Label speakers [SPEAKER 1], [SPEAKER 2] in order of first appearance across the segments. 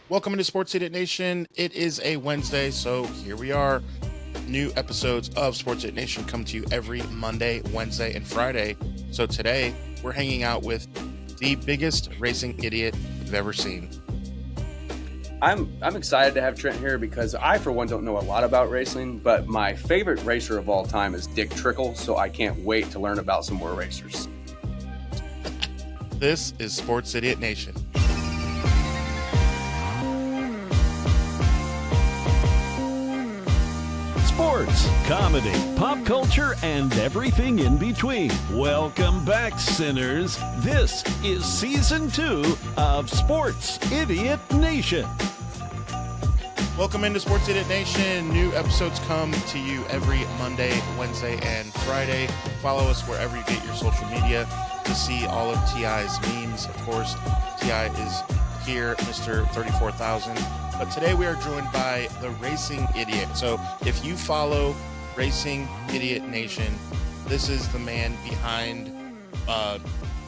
[SPEAKER 1] Welcome into Sports Idiot Nation. It is a Wednesday, so here we are. New episodes of Sports Idiot Nation come to you every Monday, Wednesday, and Friday. So today we're hanging out with the biggest racing idiot you've ever seen.
[SPEAKER 2] I'm excited to have Trent here because I, for one, don't know a lot about racing, but my favorite racer of all time is Dick Trickle, so I can't wait to learn about some more racers.
[SPEAKER 1] This is Sports Idiot Nation.
[SPEAKER 3] Sports, comedy, pop culture, and everything in between. Welcome back, sinners. This is Season 2 of Sports Idiot Nation.
[SPEAKER 1] Welcome into Sports Idiot Nation. New episodes come to you every Monday, Wednesday, and Friday. Follow us wherever you get your social media to see all of TI's memes. Of course, TI is here, Mr. 34,000. But today we are joined by the Racing Idiot. So if you follow Racing Idiot Nation, this is the man behind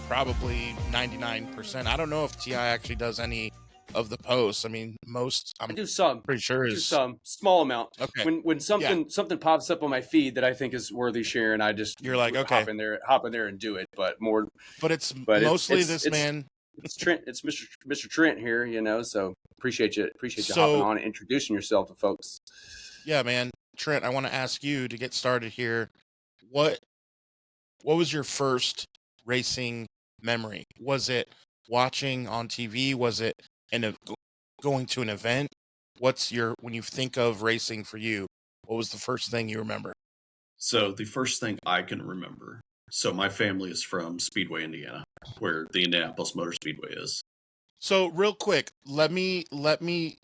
[SPEAKER 1] probably 99%. I don't know if TI actually does any of the posts. I mean, most
[SPEAKER 2] I do some.
[SPEAKER 1] Pretty sure is
[SPEAKER 2] some small amount.
[SPEAKER 1] Okay.
[SPEAKER 2] When something pops up on my feed that I think is worthy sharing, I just
[SPEAKER 1] You're like, okay,
[SPEAKER 2] hop in there and do it. But
[SPEAKER 1] it's mostly this man.
[SPEAKER 2] It's Trent. It's Mr. Trent here. So appreciate you hopping on and introducing yourself to folks.
[SPEAKER 1] Yeah, man. Trent, I want to ask you to get started here. What was your first racing memory? Was it watching on TV? Was it going to an event? When you think of racing for you, what was the first thing you remember?
[SPEAKER 4] So the first thing I can remember. So my family is from Speedway, Indiana, where the Indianapolis Motor Speedway is.
[SPEAKER 1] So real quick, let me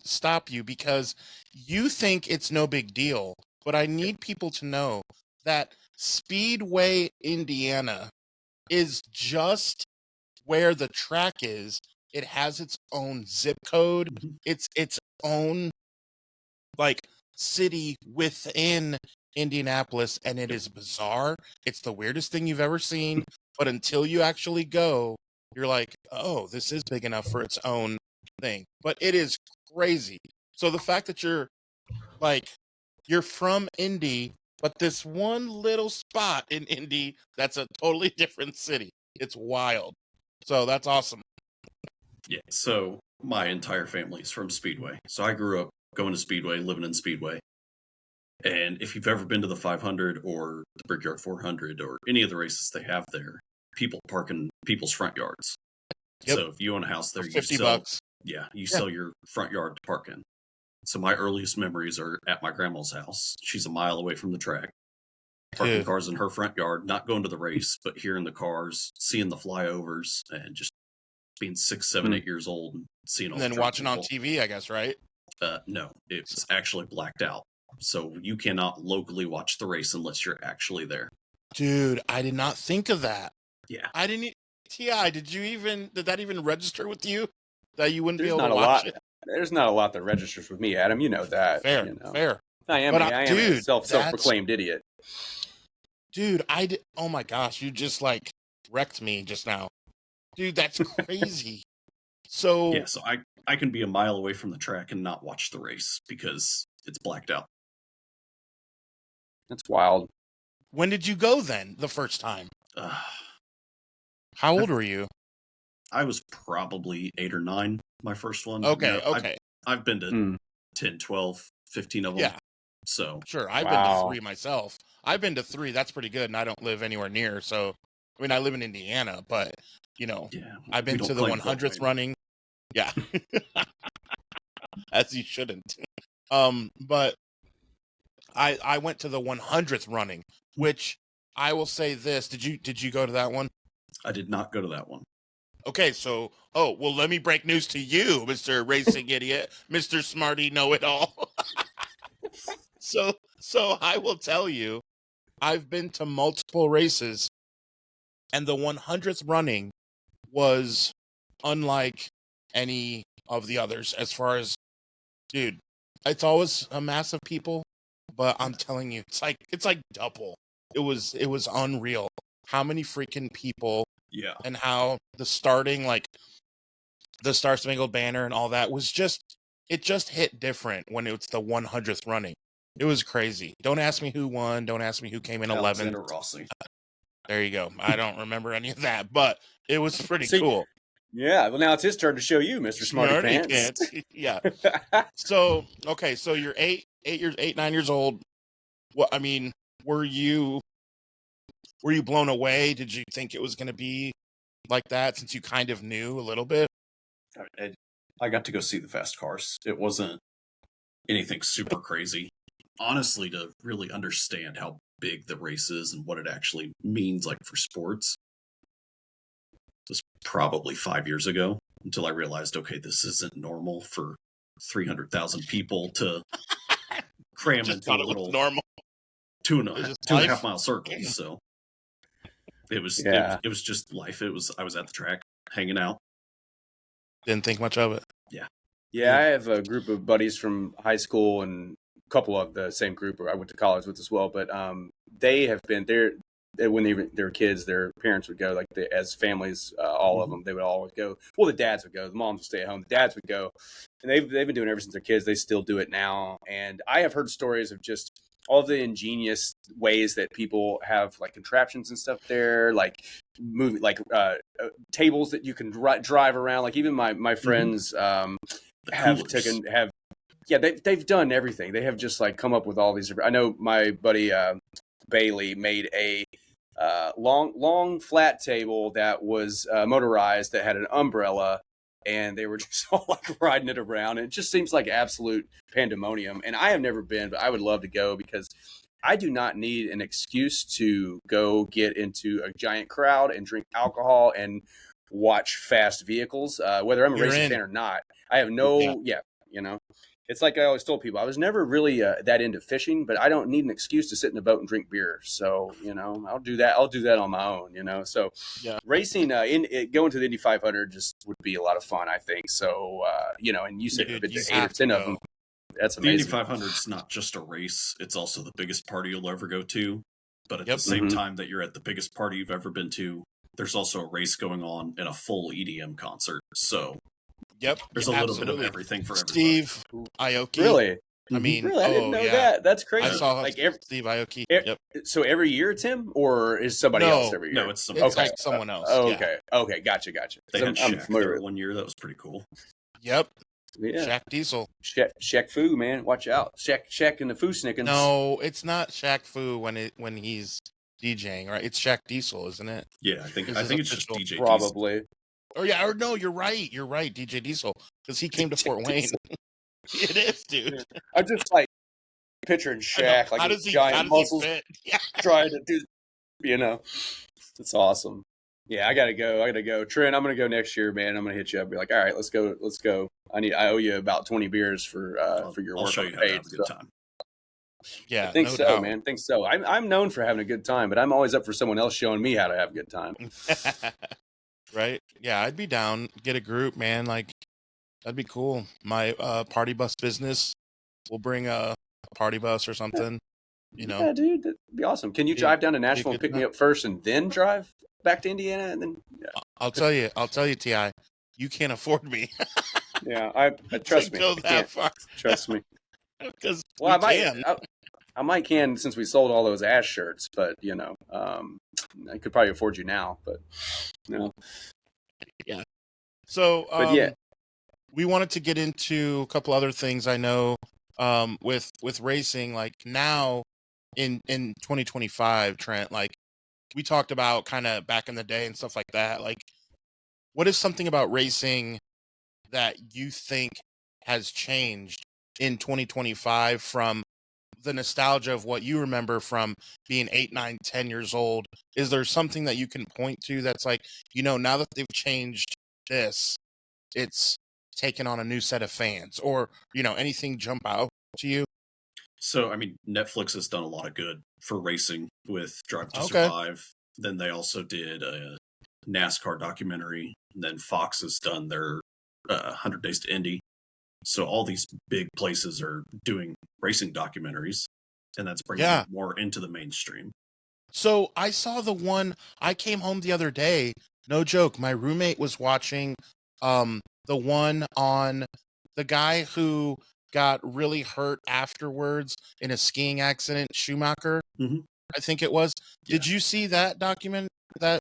[SPEAKER 1] stop you because you think it's no big deal, but I need people to know that Speedway, Indiana is just where the track is. It has its own zip code.
[SPEAKER 4] Mm-hmm.
[SPEAKER 1] It's its own city within Indianapolis, and it is bizarre. It's the weirdest thing you've ever seen, but until you actually go, you're like, oh, this is big enough for its own thing. But it is crazy. So the fact that you're from Indy, but this one little spot in Indy, that's a totally different city. It's wild. So that's awesome.
[SPEAKER 4] Yeah, so my entire family is from Speedway. So I grew up going to Speedway, living in Speedway. And if you've ever been to the 500 or the Brickyard 400 or any of the races they have there, people park in people's front yards. Yep. So if you own a house there,
[SPEAKER 1] for $50.
[SPEAKER 4] You sell your front yard to park in. So my earliest memories are at my grandma's house. She's a mile away from the track. Parking cars in her front yard, not going to the race, but hearing the cars, seeing the flyovers, and just being 6, 7, 8 years old and seeing all.
[SPEAKER 1] And then watching people on TV, I guess, right?
[SPEAKER 4] No, it's actually blacked out. So you cannot locally watch the race unless you're actually there.
[SPEAKER 1] Dude, I did not think of that.
[SPEAKER 4] Yeah.
[SPEAKER 1] I didn't. TI, did that even register with you? That you wouldn't be able to watch it?
[SPEAKER 2] There's not a lot that registers with me, Adam. You know that.
[SPEAKER 1] Fair, fair.
[SPEAKER 2] I am a self-proclaimed idiot.
[SPEAKER 1] Dude, oh my gosh, you just wrecked me just now. Dude, that's crazy. So
[SPEAKER 4] yeah, so I can be a mile away from the track and not watch the race because it's blacked out.
[SPEAKER 2] That's wild.
[SPEAKER 1] When did you go then, the first time? How old were you?
[SPEAKER 4] I was probably 8 or 9, my first one.
[SPEAKER 1] Okay, okay.
[SPEAKER 4] I've been to 10, 12, 15 of them.
[SPEAKER 1] Yeah.
[SPEAKER 4] So
[SPEAKER 1] sure, I've been to 3 myself. I've been to 3. That's pretty good, and I don't live anywhere near. So, I mean, I live in Indiana, but I've been to the 100th running. Yeah, as you shouldn't. But I went to the 100th running, which I will say this: did you go to that one?
[SPEAKER 4] I did not go to that one.
[SPEAKER 1] Okay, so let me break news to you, Mr. Racing Idiot, Mr. Smarty Know-It-All. So I will tell you, I've been to multiple races, and the 100th running was unlike any of the others as far as, dude, it's always a mass of people, but I'm telling you, it's like double. It was unreal. How many freaking people.
[SPEAKER 4] Yeah.
[SPEAKER 1] And how the starting, the Star Spangled Banner and all that was just it just hit different when it's the 100th running. It was crazy. Don't ask me who won. Don't ask me who came in 11th.
[SPEAKER 4] Alexander Rossi.
[SPEAKER 1] There you go. I don't remember any of that, but it was pretty
[SPEAKER 2] See,
[SPEAKER 1] cool.
[SPEAKER 2] Yeah, well, now it's his turn to show you, Mr. Smarty Pants.
[SPEAKER 1] Yeah. So, okay, so you're 9 years old. Well, I mean, were you blown away? Did you think it was going to be like that since you kind of knew a little bit?
[SPEAKER 4] I got to go see the fast cars. It wasn't anything super crazy. Honestly, to really understand how big the race is and what it actually means, like for sports, was probably 5 years ago until I realized, okay, this isn't normal for 300,000 people to cram
[SPEAKER 1] Just
[SPEAKER 4] into a
[SPEAKER 1] thought it was
[SPEAKER 4] little
[SPEAKER 1] normal.
[SPEAKER 4] two and a
[SPEAKER 1] It's just
[SPEAKER 4] half
[SPEAKER 1] life.
[SPEAKER 4] mile circles. So it was just life. I was at the track hanging out.
[SPEAKER 1] Didn't think much of it.
[SPEAKER 2] Yeah, I have a group of buddies from high school and a couple of the same group I went to college with as well. But they have been there when they were kids. Their parents would go, like as families, all of them. They would always go. Well, the dads would go. The moms would stay at home. The dads would go, and they've been doing it ever since they're kids. They still do it now. And I have heard stories of just all the ingenious ways that people have like contraptions and stuff there, like moving, like tables that you can drive around. Like even my friends. They've done everything. They have just like come up with all these. I know my buddy Bailey made a long flat table that was motorized that had an umbrella, and they were just all like riding it around. And it just seems like absolute pandemonium. And I have never been, but I would love to go because I do not need an excuse to go get into a giant crowd and drink alcohol and watch fast vehicles, whether I'm a racing fan or not. I have it's like I always told people, I was never really that into fishing, but I don't need an excuse to sit in a boat and drink beer. So, I'll do that. I'll do that on my own, So racing, going to the Indy 500 just would be a lot of fun, I think. So, and you said 8 or 10 of them. That's amazing.
[SPEAKER 4] The Indy 500 is not just a race. It's also the biggest party you'll ever go to. But at the same time that you're at the biggest party you've ever been to, there's also a race going on and a full EDM concert. So there's a little bit of everything for everybody.
[SPEAKER 1] Steve Aoki.
[SPEAKER 2] Really?
[SPEAKER 1] I mean,
[SPEAKER 2] really? I didn't know that. That's crazy.
[SPEAKER 1] I saw
[SPEAKER 2] like
[SPEAKER 1] Steve Aoki.
[SPEAKER 2] So every year it's him, or is somebody else every year?
[SPEAKER 4] No, it's
[SPEAKER 1] like someone else.
[SPEAKER 2] Okay. Okay. Gotcha.
[SPEAKER 4] They had Shaq there one year. That was pretty cool.
[SPEAKER 1] Yep.
[SPEAKER 2] Yeah.
[SPEAKER 1] Shaq Diesel.
[SPEAKER 2] Shaq Fu, man. Watch out. Shaq and the Fu Snickens.
[SPEAKER 1] No, it's not Shaq Fu when he's DJing, right? It's Shaq Diesel, isn't it?
[SPEAKER 4] Yeah, I think it's just DJ
[SPEAKER 2] probably.
[SPEAKER 4] Diesel.
[SPEAKER 1] Or no, you're right, DJ Diesel, because he came to Fort Wayne. It is, dude.
[SPEAKER 2] I'm just like picturing Shaq, like his giant muscles trying to do, It's awesome. Yeah, I gotta go. Trent, I'm gonna go next year, man. I'm gonna hit you up. Be like, all right, let's go. I owe you about 20 beers for your work.
[SPEAKER 4] I'll show you how to have a good time.
[SPEAKER 1] Yeah,
[SPEAKER 2] I think so, man. I think so. I'm known for having a good time, but I'm always up for someone else showing me how to have a good time.
[SPEAKER 1] Right? Yeah, I'd be down. Get a group, man. Like, that'd be cool. My party bus business will bring a party bus or something.
[SPEAKER 2] Yeah, dude, that'd be awesome. Can you drive down to Nashville and pick me up first, and then drive back to Indiana, and then? Yeah.
[SPEAKER 1] I'll tell you, Ti, you can't afford me.
[SPEAKER 2] Yeah, I trust me.
[SPEAKER 1] Go that far.
[SPEAKER 2] Trust me.
[SPEAKER 1] Because
[SPEAKER 2] I might can since we sold all those ass shirts, but I could probably afford you now, but no.
[SPEAKER 1] Yeah. So, we wanted to get into a couple other things. I know, with racing, like now in 2025, Trent, like we talked about kind of back in the day and stuff like that. Like, what is something about racing that you think has changed in 2025 from the nostalgia of what you remember from being 8, 9, 10 years old? Is there something that you can point to that's like, now that they've changed this, it's taken on a new set of fans, or, anything jump out to you?
[SPEAKER 4] So, I mean, Netflix has done a lot of good for racing with Drive to Survive. Then they also did a NASCAR documentary. And then Fox has done their 100 Days to Indy. So all these big places are doing racing documentaries, and that's bringing it more into the mainstream.
[SPEAKER 1] So I saw the one, I came home the other day, no joke, my roommate was watching the one on the guy who got really hurt afterwards in a skiing accident, Schumacher,
[SPEAKER 4] Mhm.
[SPEAKER 1] I think it was.
[SPEAKER 4] Yeah.
[SPEAKER 1] Did you see that document? That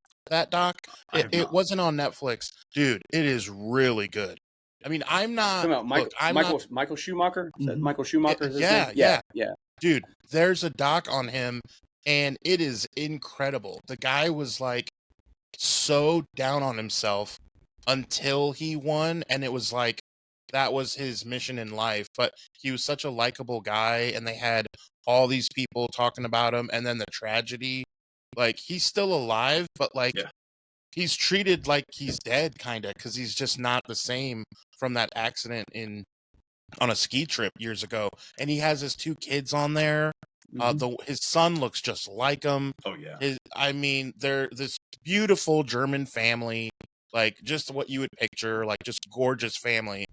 [SPEAKER 1] doc?
[SPEAKER 4] I have
[SPEAKER 1] It
[SPEAKER 4] not.
[SPEAKER 1] wasn't on Netflix, dude. It is really good. I mean, I'm not.
[SPEAKER 2] Talking about
[SPEAKER 1] Look, I'm not.
[SPEAKER 2] Michael Schumacher. Is that
[SPEAKER 4] Mhm.
[SPEAKER 2] Michael Schumacher? Is his
[SPEAKER 1] Yeah,
[SPEAKER 2] name?
[SPEAKER 1] yeah,
[SPEAKER 2] Yeah.
[SPEAKER 1] dude. There's a doc on him, and it is incredible. The guy was like so down on himself until he won, and it was like that was his mission in life. But he was such a likable guy, and they had all these people talking about him, and then the tragedy. Like he's still alive, but like
[SPEAKER 4] Yeah.
[SPEAKER 1] he's treated like he's dead, kind of, because he's just not the same from that accident on a ski trip years ago. And he has his 2 kids on there.
[SPEAKER 4] Mhm.
[SPEAKER 1] His son looks just like him.
[SPEAKER 4] Oh yeah.
[SPEAKER 1] I mean, they're this beautiful German family, like just what you would picture, like just gorgeous family.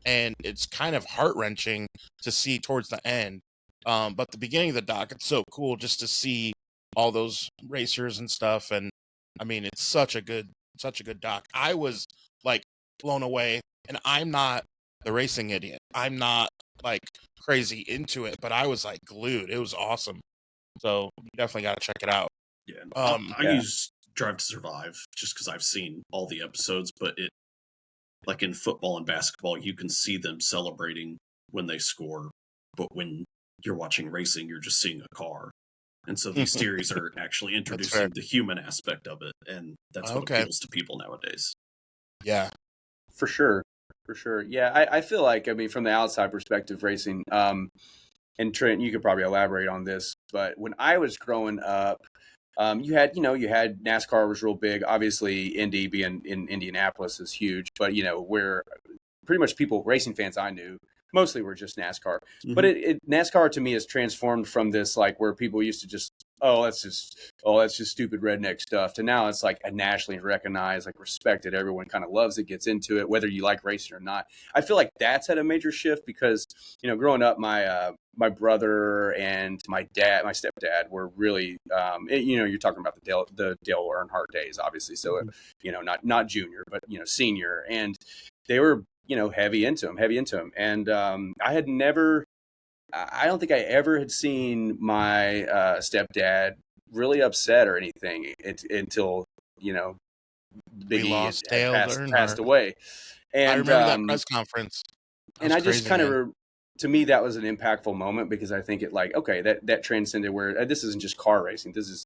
[SPEAKER 1] And it's kind of heart wrenching to see towards the end. But the beginning of the doc, it's so cool just to see all those racers and stuff. And I mean, it's such a good doc. I was like blown away, and I'm not the racing idiot. I'm not like crazy into it, but I was like glued. It was awesome. So you definitely got to check it out.
[SPEAKER 4] Yeah. I
[SPEAKER 2] Yeah.
[SPEAKER 4] use Drive to Survive just because I've seen all the episodes, but it, like in football and basketball, you can see them celebrating when they score, but when you're watching racing, you're just seeing a car. And so these series are actually
[SPEAKER 1] fair.
[SPEAKER 4] introducing the human aspect of it, and that's what
[SPEAKER 1] Okay.
[SPEAKER 4] appeals to people nowadays.
[SPEAKER 1] Yeah.
[SPEAKER 2] For sure. Yeah, I feel like, I mean, from the outside perspective, racing, and Trent, you could probably elaborate on this, but when I was growing up, you had NASCAR was real big. Obviously, Indy being in Indianapolis is huge, but where pretty much racing fans I knew, mostly were just NASCAR.
[SPEAKER 4] Mhm.
[SPEAKER 2] But NASCAR to me has transformed from this, like, where people used to just, that's just stupid redneck stuff, to now it's like a nationally recognized, like, respected. Everyone kind of loves it, gets into it, whether you like racing or not. I feel like that's had a major shift because, growing up, my brother and my stepdad were really, you're talking about the Dale Earnhardt days, obviously. So, not junior, but, senior. And they were, heavy into him. And I don't think I ever had seen my stepdad really upset or anything until,
[SPEAKER 1] We
[SPEAKER 2] Biggie
[SPEAKER 1] lost
[SPEAKER 2] had
[SPEAKER 1] Dale
[SPEAKER 2] passed
[SPEAKER 1] Earnhardt.
[SPEAKER 2] away. And
[SPEAKER 1] I remember that press conference. That
[SPEAKER 2] and
[SPEAKER 1] was
[SPEAKER 2] I just
[SPEAKER 1] crazy,
[SPEAKER 2] kind
[SPEAKER 1] man.
[SPEAKER 2] of, to me, that was an impactful moment because I think it, like, okay, that transcended where this isn't just car racing. This is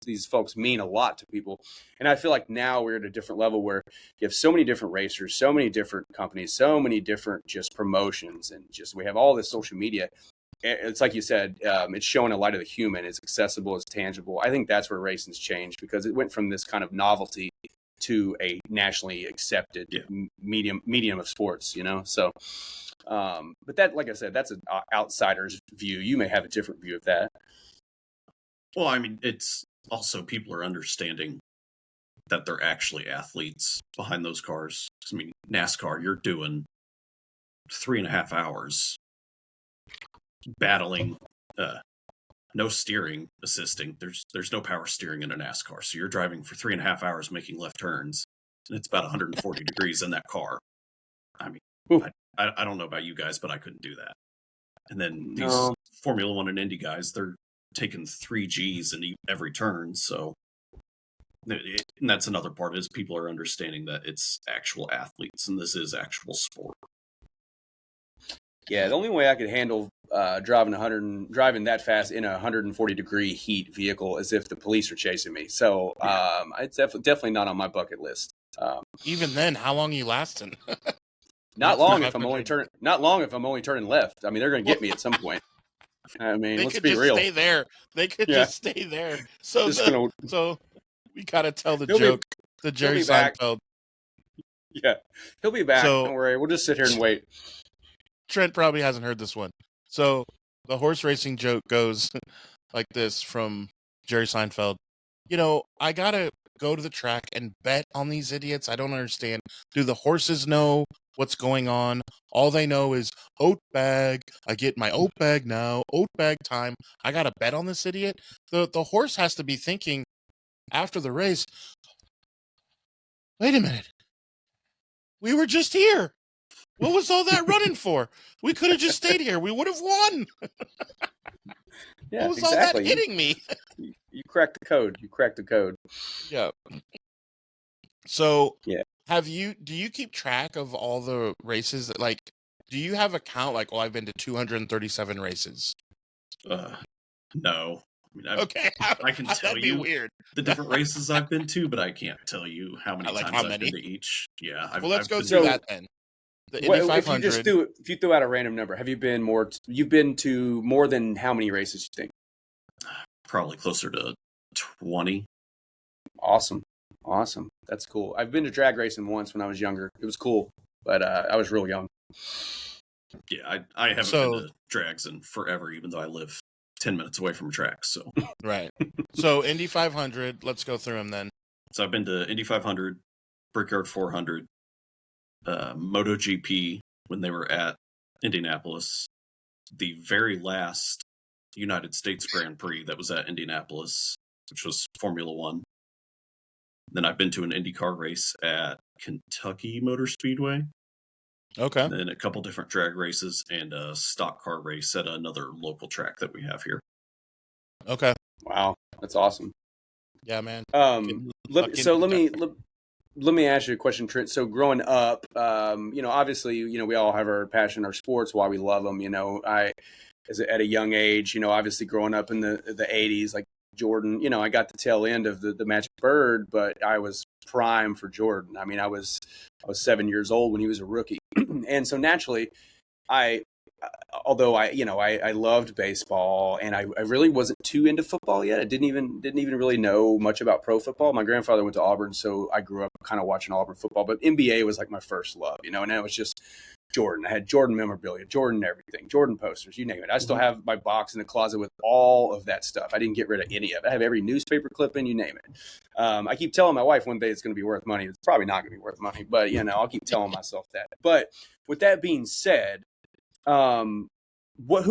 [SPEAKER 2] these folks mean a lot to people. And I feel like now we're at a different level where you have so many different racers, so many different companies, so many different just promotions, and just we have all this social media. It's like you said, it's showing a light of the human. It's accessible, it's tangible. I think that's where racing's changed because it went from this kind of novelty to a nationally accepted medium of sports, So, but that, like I said, that's an outsider's view. You may have a different view of that.
[SPEAKER 4] Well, I mean, it's also people are understanding that they're actually athletes behind those cars. I mean, NASCAR, you're doing 3.5 hours battling, no steering assisting. There's no power steering in a NASCAR, so you're driving for 3.5 hours making left turns, and it's about 140 degrees in that car. I mean, I don't know about you guys, but I couldn't do that. And then these Formula One and Indy guys, they're taking 3 Gs in every turn, so. And that's another part is people are understanding that it's actual athletes and this is actual sport.
[SPEAKER 2] Yeah, the only way I could handle driving that fast in a 140 degree heat vehicle is if the police are chasing me. So it's definitely not on my bucket list.
[SPEAKER 1] Even then, how long are you lasting?
[SPEAKER 2] Not long if I'm only turning left. I mean, they're going to get me at some point. I mean,
[SPEAKER 1] they
[SPEAKER 2] let's
[SPEAKER 1] could
[SPEAKER 2] be
[SPEAKER 1] just
[SPEAKER 2] real.
[SPEAKER 1] stay there. They could just stay there. So so we gotta tell the joke. The Jerry Seinfeld.
[SPEAKER 2] Yeah, he'll be back.
[SPEAKER 1] So,
[SPEAKER 2] don't worry. We'll just sit here and wait.
[SPEAKER 1] Trent probably hasn't heard this one. So the horse racing joke goes like this from Jerry Seinfeld. I gotta go to the track and bet on these idiots. I don't understand. Do the horses know what's going on? All they know is oat bag. I get my oat bag now. Oat bag time. I gotta bet on this idiot. The horse has to be thinking after the race, wait a minute. We were just here. What was all that running for? We could have just stayed here. We would have won.
[SPEAKER 2] Yeah,
[SPEAKER 1] What was
[SPEAKER 2] exactly.
[SPEAKER 1] all that hitting me?
[SPEAKER 2] You cracked the code. You cracked the code.
[SPEAKER 1] Yeah. So,
[SPEAKER 2] Yeah.
[SPEAKER 1] do you keep track of all the races that, like, do you have a count like, well, I've been to 237 races?
[SPEAKER 4] No. I mean,
[SPEAKER 1] Okay.
[SPEAKER 4] I can tell
[SPEAKER 1] That'd be
[SPEAKER 4] you
[SPEAKER 1] weird.
[SPEAKER 4] the different races I've been to, but I can't tell you how many
[SPEAKER 1] Like,
[SPEAKER 4] times
[SPEAKER 1] how
[SPEAKER 4] I've
[SPEAKER 1] many?
[SPEAKER 4] been to each. Yeah.
[SPEAKER 1] Well, let's go
[SPEAKER 4] been
[SPEAKER 1] through
[SPEAKER 2] So-
[SPEAKER 1] that then. The Indy
[SPEAKER 2] If
[SPEAKER 1] 500.
[SPEAKER 2] if you throw out a random number, have you been you've been to more than how many races, you think?
[SPEAKER 4] probably closer to 20.
[SPEAKER 2] Awesome. That's cool. I've been to drag racing once when I was younger. It was cool, but I was real young.
[SPEAKER 4] Yeah, I haven't
[SPEAKER 1] So-
[SPEAKER 4] been to drags in forever, even though I live 10 minutes away from a track. So
[SPEAKER 1] Right. So, Indy 500, let's go through them then.
[SPEAKER 4] I've been to Indy 500, Brickyard 400, MotoGP when they were at Indianapolis, the very last United States Grand Prix that was at Indianapolis, which was Formula One. Then I've been to an IndyCar race at Kentucky Motor Speedway,
[SPEAKER 1] Okay.
[SPEAKER 4] and then a couple different drag races and a stock car race at another local track that we have here.
[SPEAKER 1] Okay.
[SPEAKER 2] Wow, that's awesome.
[SPEAKER 1] Yeah, man.
[SPEAKER 2] Let me ask you a question, Trent. So growing up, obviously, we all have our passion, our sports, why we love them. At a young age, obviously growing up in the 80s, like Jordan, I got the tail end of the Magic Bird, but I was prime for Jordan. I mean, I was 7 years old when he was a rookie. And so naturally, although I loved baseball and I really wasn't too into football yet. I didn't even really know much about pro football. My grandfather went to Auburn, so I grew up kind of watching Auburn football, but NBA was like my first love, and it was just Jordan. I had Jordan memorabilia, Jordan everything, Jordan posters, you name it. I still have my box in the closet with all of that stuff. I didn't get rid of any of it. I have every newspaper clipping, you name it. I keep telling my wife one day it's going to be worth money. It's probably not going to be worth money, but I'll keep telling myself that. But with that being said, who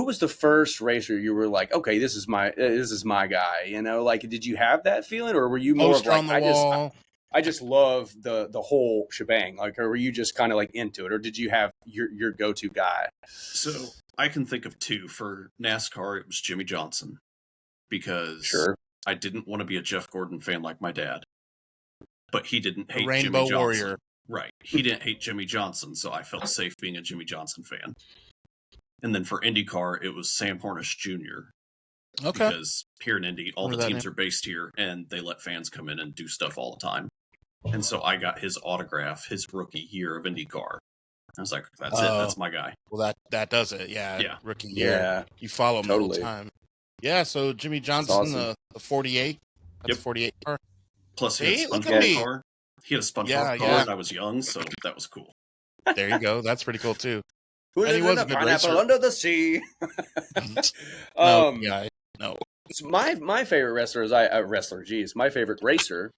[SPEAKER 2] was the first racer you were like, okay, this is my guy, like, did you have that feeling, or were you more
[SPEAKER 1] Poster
[SPEAKER 2] of like,
[SPEAKER 1] on the wall.
[SPEAKER 2] I just love the whole shebang, like, or were you just kind of like into it, or did you have your go-to guy?
[SPEAKER 4] So I can think of two. For NASCAR, it was Jimmy Johnson, because
[SPEAKER 2] Sure.
[SPEAKER 4] I didn't want to be a Jeff Gordon fan like my dad, but he didn't
[SPEAKER 1] The
[SPEAKER 4] hate
[SPEAKER 1] Rainbow
[SPEAKER 4] Jimmy Johnson.
[SPEAKER 1] Warrior.
[SPEAKER 4] Right. He didn't hate Jimmy Johnson, so I felt safe being a Jimmy Johnson fan. And then for IndyCar, it was Sam Hornish Jr.
[SPEAKER 1] Okay.
[SPEAKER 4] Because here in Indy, all the teams are based here, and they let fans come in and do stuff all the time. And so I got his autograph his rookie year of IndyCar. I was like, that's it. That's my guy.
[SPEAKER 1] Well, that does it. Yeah.
[SPEAKER 4] Yeah.
[SPEAKER 1] Rookie year.
[SPEAKER 2] Yeah,
[SPEAKER 1] You follow him
[SPEAKER 2] totally.
[SPEAKER 1] all the time. Yeah. So Jimmy Johnson,
[SPEAKER 2] awesome.
[SPEAKER 1] the 48. That's
[SPEAKER 4] Yep.
[SPEAKER 1] 48 car.
[SPEAKER 4] Plus, he
[SPEAKER 1] See,
[SPEAKER 4] had a
[SPEAKER 1] look at
[SPEAKER 4] SpongeBob
[SPEAKER 1] me.
[SPEAKER 4] car. He had a SpongeBob
[SPEAKER 1] Yeah,
[SPEAKER 4] car,
[SPEAKER 1] yeah.
[SPEAKER 4] and I was young, so that was cool.
[SPEAKER 1] There you go. That's pretty cool too.
[SPEAKER 2] Who
[SPEAKER 1] And he
[SPEAKER 2] lives
[SPEAKER 1] was
[SPEAKER 2] in
[SPEAKER 1] a good
[SPEAKER 2] pineapple
[SPEAKER 1] racer.
[SPEAKER 2] under the sea?
[SPEAKER 1] No, yeah, no.
[SPEAKER 2] So my favorite wrestler is my favorite racer.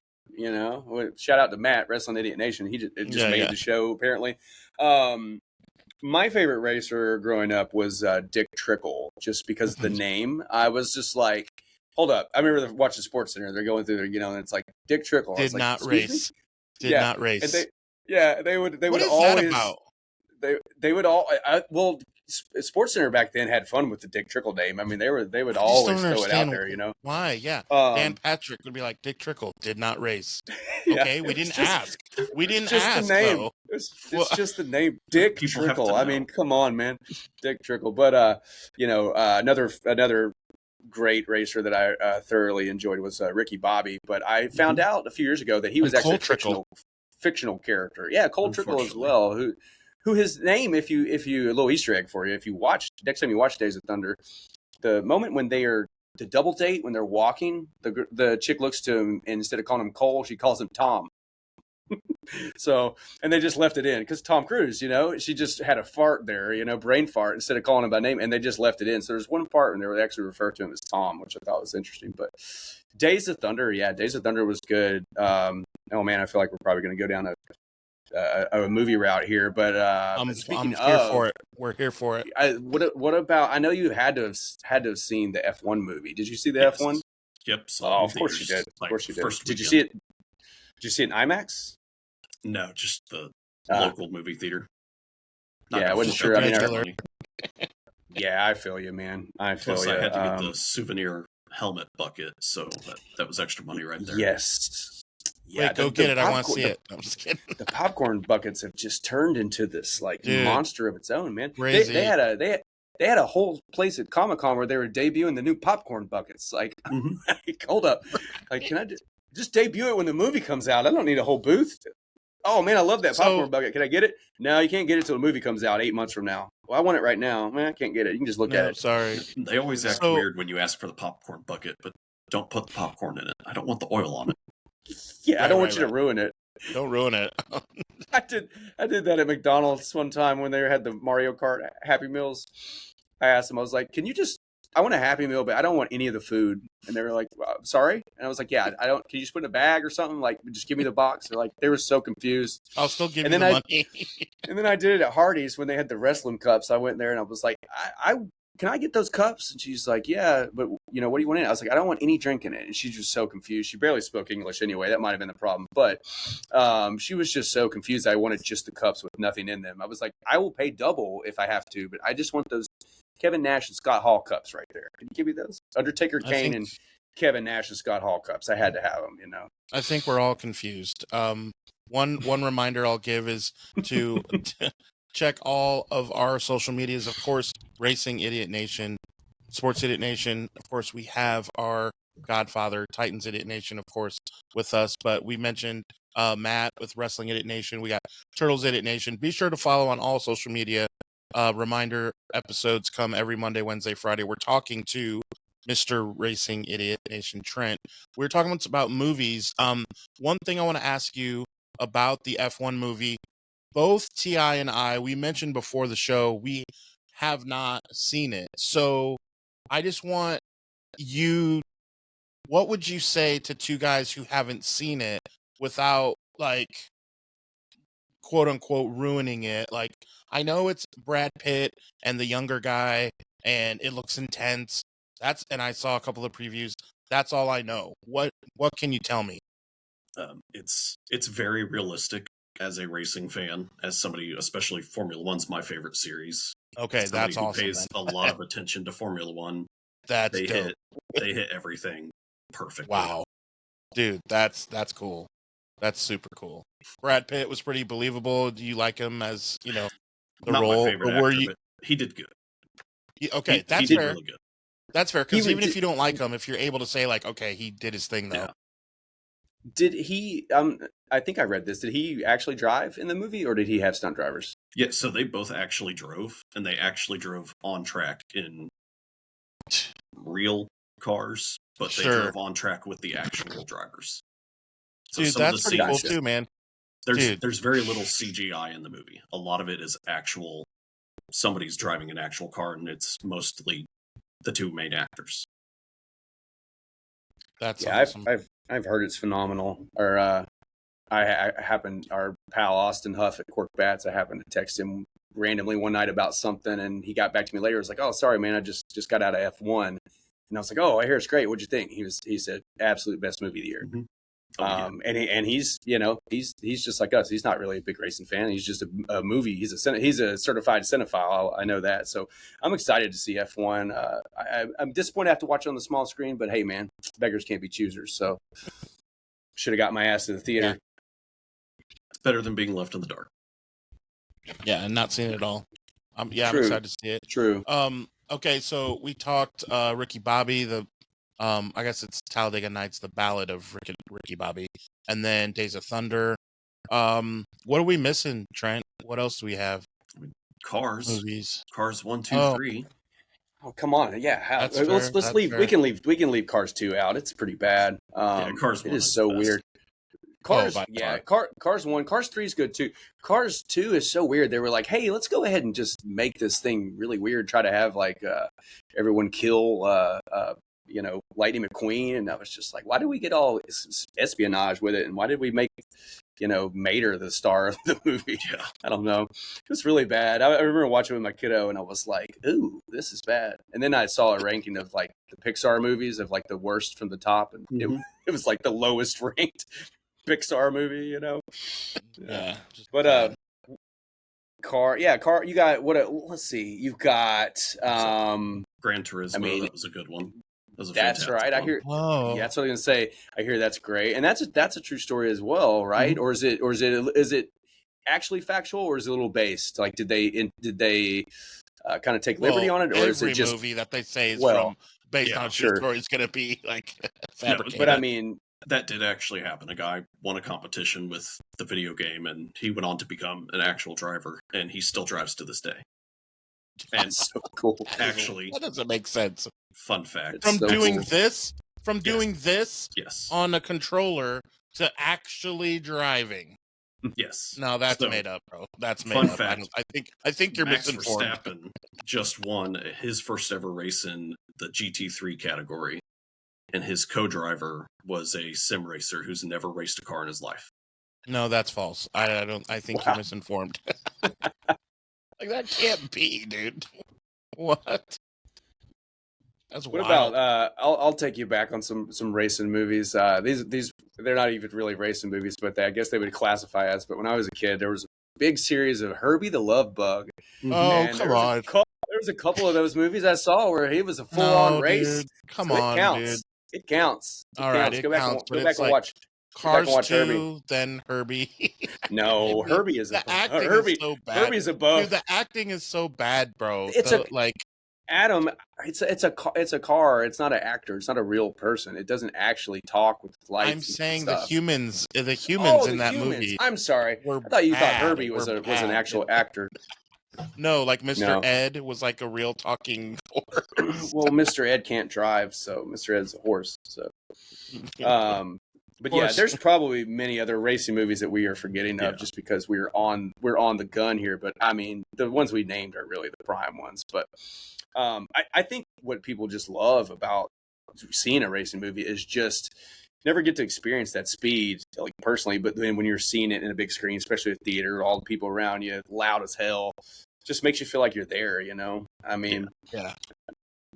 [SPEAKER 2] Shout out to Matt, Wrestling Idiot Nation. He just made the show apparently. My favorite racer growing up was Dick Trickle, just because of the name. I was just like, hold up. I remember watching Sports Center. They're going through there, and it's like Dick Trickle. I was
[SPEAKER 1] Did
[SPEAKER 2] like,
[SPEAKER 1] not
[SPEAKER 2] "Excuse me?"
[SPEAKER 1] race. Did not race.
[SPEAKER 2] And they would
[SPEAKER 1] What is
[SPEAKER 2] always
[SPEAKER 1] that about?
[SPEAKER 2] they would all well, Sports Center back then had fun with the Dick Trickle name. I mean, they would always throw it out there,
[SPEAKER 1] Why? Yeah.
[SPEAKER 2] Um,
[SPEAKER 1] Dan Patrick would be like, Dick Trickle did not race.
[SPEAKER 2] yeah,
[SPEAKER 1] Okay, we
[SPEAKER 2] it's
[SPEAKER 1] didn't
[SPEAKER 2] just-
[SPEAKER 1] ask. We didn't
[SPEAKER 2] just
[SPEAKER 1] ask,
[SPEAKER 2] the name.
[SPEAKER 1] though.
[SPEAKER 2] It's
[SPEAKER 1] Well-
[SPEAKER 2] just the name, Dick
[SPEAKER 4] People have to
[SPEAKER 2] Trickle. I
[SPEAKER 4] know.
[SPEAKER 2] mean, come on, man, Dick Trickle. But another great racer that I thoroughly enjoyed was Ricky Bobby. But I found out a few years ago that he was
[SPEAKER 1] And
[SPEAKER 2] actually
[SPEAKER 1] Cole
[SPEAKER 2] a fictional character. Yeah, Cole Trickle as
[SPEAKER 4] Unfortunately.
[SPEAKER 2] well. Who his name? If you a little Easter egg for you. If you watch next time you watch Days of Thunder, the moment when they are the double date when they're walking, the chick looks to him and instead of calling him Cole, she calls him Tom. So, and they just left it in because Tom Cruise, she just had a fart there, brain fart instead of calling him by name, and they just left it in. So there's one part when they would actually refer to him as Tom, which I thought was interesting. But Days of Thunder, Days of Thunder was good. Oh man, I feel like we're probably going to go down a movie route here, but
[SPEAKER 1] I'm
[SPEAKER 2] speaking
[SPEAKER 1] here
[SPEAKER 2] of,
[SPEAKER 1] for it. We're here for it.
[SPEAKER 2] what about? I know you had to have seen the F1 movie. Did you see the
[SPEAKER 4] Yes.
[SPEAKER 2] F1?
[SPEAKER 4] Yep.
[SPEAKER 2] Oh, of course you did. Of course you did. Did you see it? Did you see it in IMAX?
[SPEAKER 4] No, just the
[SPEAKER 2] Ah.
[SPEAKER 4] local movie theater.
[SPEAKER 2] I wasn't sure. I mean,
[SPEAKER 1] regular.
[SPEAKER 2] yeah, I feel you, man. I feel
[SPEAKER 4] Plus,
[SPEAKER 2] you.
[SPEAKER 4] I had to get the souvenir helmet bucket, so that was extra money right there.
[SPEAKER 2] Yes. Yeah,
[SPEAKER 1] Wait, go get it. I want to see it. I'm just kidding.
[SPEAKER 2] The popcorn buckets have just turned into this monster of its own, man.
[SPEAKER 1] Crazy.
[SPEAKER 2] They had a whole place at Comic-Con where they were debuting the new popcorn buckets. Like, like, hold up, like, can I just debut it when the movie comes out? I don't need a whole booth. Oh man, I love that popcorn bucket. Can I get it? No, you can't get it till the movie comes out 8 months from now. Well, I want it right now. Man, I can't get it. You can just look at it.
[SPEAKER 1] Sorry.
[SPEAKER 4] They always act weird when you ask for the popcorn bucket, but don't put the popcorn in it. I don't want the oil on it.
[SPEAKER 2] Yeah, I don't want you to ruin it.
[SPEAKER 1] Don't ruin it.
[SPEAKER 2] I did that at McDonald's one time when they had the Mario Kart Happy Meals. I asked them, I was like, I want a Happy Meal, but I don't want any of the food. And they were like, sorry? And I was like, yeah, I don't, can you just put it in a bag or something? Like, just give me the box. They're like, they were so confused.
[SPEAKER 1] I'll still give you the money.
[SPEAKER 2] And then I did it at Hardee's when they had the wrestling cups. I went there and I was like, can I get those cups? And she's like, yeah, but what do you want in it? I was like, I don't want any drink in it. And she's just so confused. She barely spoke English anyway. That might have been the problem. But she was just so confused. I wanted just the cups with nothing in them. I was like, I will pay double if I have to, but I just want those Kevin Nash and Scott Hall cups right there. Can you give me those? Undertaker, Kane, and Kevin Nash and Scott Hall cups. I had to have them,
[SPEAKER 1] I think we're all confused. One reminder I'll give is to check all of our social medias. Of course, Racing Idiot Nation, Sports Idiot Nation. Of course, we have our godfather, Titans Idiot Nation, of course, with us. But we mentioned Matt with Wrestling Idiot Nation. We got Turtles Idiot Nation. Be sure to follow on all social media. Reminder, episodes come every Monday, Wednesday, Friday. We're talking to Mr. Racing Idiot Nation Trent. We're talking about movies. One thing I want to ask you about the F1 movie. Both T.I. and I, we mentioned before the show, we have not seen it. So I just want you, what would you say to two guys who haven't seen it without, like, quote unquote, ruining it? Like, I know it's Brad Pitt and the younger guy, and it looks intense. And I saw a couple of previews. That's all I know. What can you tell me?
[SPEAKER 4] It's very realistic. As a racing fan, as somebody, especially Formula One's my favorite series.
[SPEAKER 1] Okay, that's awesome.
[SPEAKER 4] Who pays a lot of attention to Formula One.
[SPEAKER 1] They
[SPEAKER 4] hit everything perfectly.
[SPEAKER 1] Wow, dude, that's cool. That's super cool. Brad Pitt was pretty believable. Do you like him as the
[SPEAKER 4] Not
[SPEAKER 1] role?
[SPEAKER 4] My favorite actor, but he did good.
[SPEAKER 1] Okay, that's
[SPEAKER 4] he
[SPEAKER 1] fair.
[SPEAKER 4] Did really good.
[SPEAKER 1] That's fair, because even if you don't like him, if you're able to say like, okay, he did his thing though.
[SPEAKER 4] Yeah.
[SPEAKER 2] Did he? I think I read this. Did he actually drive in the movie, or did he have stunt drivers?
[SPEAKER 4] Yeah, so they both actually drove, and they actually drove on track in real cars, but they drove on track with the actual drivers. So
[SPEAKER 1] dude, that's pretty cool too, man.
[SPEAKER 4] There's very little CGI in the movie. A lot of it is actual. Somebody's driving an actual car, and it's mostly the two main actors.
[SPEAKER 1] That's awesome.
[SPEAKER 2] I've heard it's phenomenal. Or I happened, our pal Austin Huff at Cork Bats, I happened to text him randomly one night about something, and he got back to me later. He was like, "Oh, sorry, man, I just got out of F1," and I was like, "Oh, I hear it's great. What'd you think?" He said, "Absolute best movie of the year." Mm-hmm. And he's he's just like us. He's not really a big racing fan. He's just a movie. He's a certified cinephile. I know that. So I'm excited to see F1. I'm disappointed I have to watch it on the small screen, but hey, man, beggars can't be choosers. So should have got my ass to the theater.
[SPEAKER 4] Yeah. It's better than being left in the dark.
[SPEAKER 1] Yeah, and not seeing it at all. Yeah,
[SPEAKER 2] True.
[SPEAKER 1] I'm excited to see it.
[SPEAKER 2] True.
[SPEAKER 1] Okay, so we talked Ricky Bobby, the I guess it's Talladega Nights, the Ballad of Ricky Bobby, and then Days of Thunder. What are we missing, Trent? What else do we have?
[SPEAKER 4] Cars.
[SPEAKER 1] Movies.
[SPEAKER 4] Cars 1, 2, 3.
[SPEAKER 2] Oh, come on. Yeah. Let's leave.
[SPEAKER 1] Fair.
[SPEAKER 2] We can leave Cars 2 out. It's pretty bad.
[SPEAKER 4] Cars 1
[SPEAKER 2] is so weird. Cars, Cars 1, Cars 3 is good too. Cars 2 is so weird. They were like, hey, let's go ahead and just make this thing really weird. Try to have like everyone kill Lightning McQueen, and I was just like, why did we get all espionage with it, and why did we make Mater the star of the movie?
[SPEAKER 4] Yeah.
[SPEAKER 2] I don't know. It was really bad. I remember watching it with my kiddo, and I was like, ooh, this is bad. And then I saw a ranking of like the Pixar movies of like the worst from the top, and it was like the lowest ranked Pixar movie,
[SPEAKER 1] Yeah.
[SPEAKER 2] But car. You got let's see. You've got
[SPEAKER 4] Gran Turismo.
[SPEAKER 2] I mean,
[SPEAKER 4] that was a good one. That was a
[SPEAKER 2] that's
[SPEAKER 4] fantastic
[SPEAKER 2] right.
[SPEAKER 4] one.
[SPEAKER 2] I hear.
[SPEAKER 1] Oh,
[SPEAKER 2] Yeah, that's what I'm gonna say. I hear that's great, and that's a true story as well, right? Or is it actually factual, or is it a little based? Like, did they kind of take liberty on it, or is it
[SPEAKER 1] every
[SPEAKER 2] just
[SPEAKER 1] movie that they say is based
[SPEAKER 4] yeah,
[SPEAKER 1] on a true
[SPEAKER 2] sure.
[SPEAKER 1] story is going to be like fabricated?
[SPEAKER 2] But I mean,
[SPEAKER 4] that did actually happen. A guy won a competition with the video game, and he went on to become an actual driver, and he still drives to this day. And
[SPEAKER 2] that's so cool.
[SPEAKER 4] actually,
[SPEAKER 1] that doesn't make sense.
[SPEAKER 4] fun fact:
[SPEAKER 2] It's so
[SPEAKER 1] Doing
[SPEAKER 2] cool.
[SPEAKER 1] this,
[SPEAKER 4] yes,
[SPEAKER 1] on a controller to actually driving.
[SPEAKER 4] yes.
[SPEAKER 1] No, that's
[SPEAKER 4] So,
[SPEAKER 1] made up, bro. That's made
[SPEAKER 4] fun
[SPEAKER 1] up.
[SPEAKER 4] fact.
[SPEAKER 1] I think you're
[SPEAKER 4] Max
[SPEAKER 1] misinformed.
[SPEAKER 4] Verstappen just won his first ever race in the GT3 category, and his co-driver was a sim racer who's never raced a car in his life.
[SPEAKER 1] No, that's false. I don't. I think you're misinformed. Like that can't be, dude. What? That's
[SPEAKER 2] What
[SPEAKER 1] wild.
[SPEAKER 2] about I'll take you back on some racing movies. These they're not even really racing movies, but I guess they would classify as. But when I was a kid, there was a big series of Herbie the Love Bug.
[SPEAKER 1] Oh,
[SPEAKER 2] And
[SPEAKER 1] come on.
[SPEAKER 2] There was a couple of those movies I saw where he was a full-on race.
[SPEAKER 1] Dude. Come
[SPEAKER 2] So
[SPEAKER 1] on,
[SPEAKER 2] it counts.
[SPEAKER 1] dude.
[SPEAKER 2] It counts.
[SPEAKER 1] All right, it
[SPEAKER 2] Go back
[SPEAKER 1] counts,
[SPEAKER 2] and,
[SPEAKER 1] but
[SPEAKER 2] go back
[SPEAKER 1] it's
[SPEAKER 2] and
[SPEAKER 1] like
[SPEAKER 2] watch.
[SPEAKER 1] Cars
[SPEAKER 2] watch
[SPEAKER 1] 2,
[SPEAKER 2] Herbie.
[SPEAKER 1] then Herbie.
[SPEAKER 2] No, Herbie is
[SPEAKER 1] the acting
[SPEAKER 2] Herbie.
[SPEAKER 1] is so bad.
[SPEAKER 2] Herbie's above.
[SPEAKER 1] Dude, the acting is so bad, bro.
[SPEAKER 2] It's
[SPEAKER 1] like
[SPEAKER 2] Adam. It's a car. It's not an actor. It's not a real person. It doesn't actually talk with lights.
[SPEAKER 1] I'm saying
[SPEAKER 2] and
[SPEAKER 1] the
[SPEAKER 2] stuff.
[SPEAKER 1] humans in
[SPEAKER 2] The
[SPEAKER 1] that
[SPEAKER 2] humans.
[SPEAKER 1] movie.
[SPEAKER 2] I'm sorry.
[SPEAKER 1] Were
[SPEAKER 2] I thought you thought
[SPEAKER 1] bad.
[SPEAKER 2] Herbie was
[SPEAKER 1] Were
[SPEAKER 2] an
[SPEAKER 1] bad.
[SPEAKER 2] actual actor.
[SPEAKER 1] No, like Mr.
[SPEAKER 2] No.
[SPEAKER 1] Ed was like a real talking horse.
[SPEAKER 2] Well, Mr. Ed can't drive, so Mr. Ed's a horse. So, but yeah,
[SPEAKER 1] Horse.
[SPEAKER 2] there's probably many other racing movies that we are forgetting of
[SPEAKER 4] Yeah.
[SPEAKER 2] just because we're on the gun here. But I mean, the ones we named are really the prime ones. But I think what people just love about seeing a racing movie is just never get to experience that speed, like personally. But then when you're seeing it in a big screen, especially a theater, all the people around you, loud as hell, just makes you feel like you're there. I mean,
[SPEAKER 1] Yeah.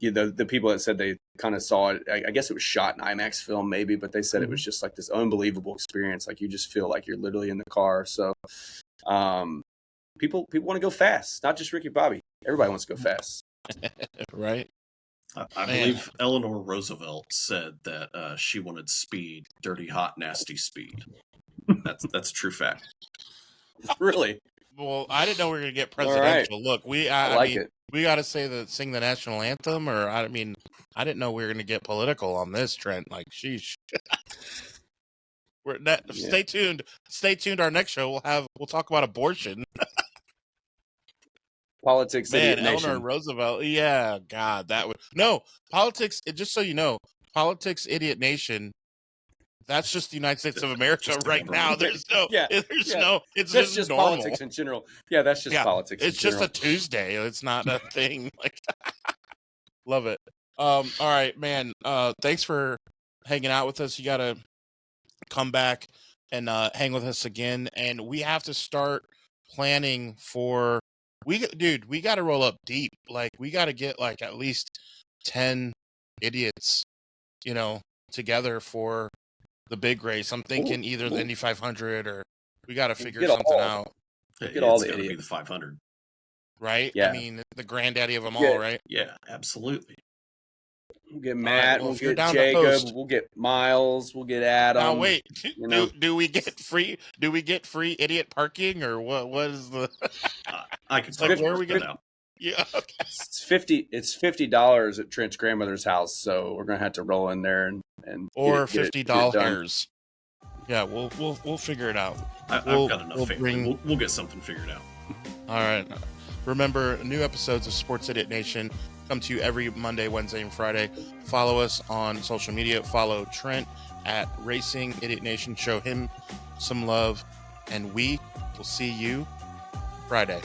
[SPEAKER 2] The people that said they kind of saw it, I guess it was shot in IMAX film maybe, but they said it was just like this unbelievable experience. Like you just feel like you're literally in the car. So people want to go fast, not just Ricky Bobby. Everybody wants to go fast.
[SPEAKER 1] Right.
[SPEAKER 4] I believe Eleanor Roosevelt said that she wanted speed, dirty, hot, nasty speed. That's a true fact.
[SPEAKER 2] Really?
[SPEAKER 1] Well, I didn't know we were gonna get
[SPEAKER 2] All right.
[SPEAKER 1] presidential. Look,
[SPEAKER 2] I like it.
[SPEAKER 1] we got to sing the national anthem, or I didn't know we were gonna get political on this, Trent. Like, sheesh. Stay tuned. Stay tuned. Our next show we'll talk about abortion.
[SPEAKER 2] Politics,
[SPEAKER 1] Man,
[SPEAKER 2] Idiot
[SPEAKER 1] Eleanor
[SPEAKER 2] Nation.
[SPEAKER 1] Roosevelt. Yeah, God, that would politics. Just so you know, politics, Idiot Nation. That's just the United States of America
[SPEAKER 4] Just the
[SPEAKER 1] right now.
[SPEAKER 4] government.
[SPEAKER 1] There's no. It's
[SPEAKER 2] That's just
[SPEAKER 1] normal.
[SPEAKER 2] politics in general. Yeah, that's just politics.
[SPEAKER 1] It's just a Tuesday. It's not a thing. Like, love it. All right, man. Thanks for hanging out with us. You gotta come back and hang with us again. And we have to start planning for. We got to roll up deep. Like, we got to get like at least 10 idiots, together for the big race. I'm thinking either the Indy 500 or we got to figure something out.
[SPEAKER 2] Get all the
[SPEAKER 4] it's gotta be
[SPEAKER 2] idiots.
[SPEAKER 4] the 500.
[SPEAKER 1] Right?
[SPEAKER 2] Yeah.
[SPEAKER 1] I mean, the granddaddy of them
[SPEAKER 2] Yeah.
[SPEAKER 1] all, right?
[SPEAKER 4] Yeah, absolutely.
[SPEAKER 2] We'll get Matt.
[SPEAKER 1] well,
[SPEAKER 2] We'll
[SPEAKER 1] if you're
[SPEAKER 2] get
[SPEAKER 1] down to
[SPEAKER 2] Jacob.
[SPEAKER 1] host-
[SPEAKER 2] We'll get Miles. We'll get Adam.
[SPEAKER 1] Now wait,
[SPEAKER 2] know.
[SPEAKER 1] do we get free? Do we get free idiot parking or what? What is the?
[SPEAKER 4] I can
[SPEAKER 1] like,
[SPEAKER 4] talk
[SPEAKER 1] where are we
[SPEAKER 4] that
[SPEAKER 1] gonna-
[SPEAKER 4] out.
[SPEAKER 1] Yeah. Okay.
[SPEAKER 2] It's $50 at Trent's grandmother's house, so we're gonna have to roll in there and
[SPEAKER 1] Or
[SPEAKER 2] get it
[SPEAKER 1] $50
[SPEAKER 2] done.
[SPEAKER 1] hairs. Yeah, we'll figure it out.
[SPEAKER 4] I've got enough
[SPEAKER 1] we'll
[SPEAKER 4] family. We'll get something figured out.
[SPEAKER 1] All right. Remember, new episodes of Sports Idiot Nation come to you every Monday, Wednesday, and Friday. Follow us on social media. Follow Trent at Racing Idiot Nation. Show him some love, and we will see you Friday.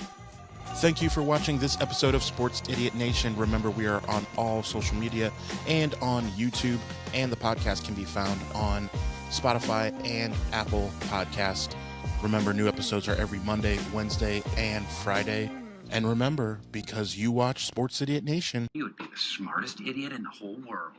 [SPEAKER 1] Thank you for watching this episode of Sports Idiot Nation. Remember, we are on all social media and on YouTube, and the podcast can be found on Spotify and Apple Podcast. Remember, new episodes are every Monday, Wednesday, and Friday. And remember, because you watch Sports Idiot Nation,
[SPEAKER 5] You would be the smartest idiot in the whole world.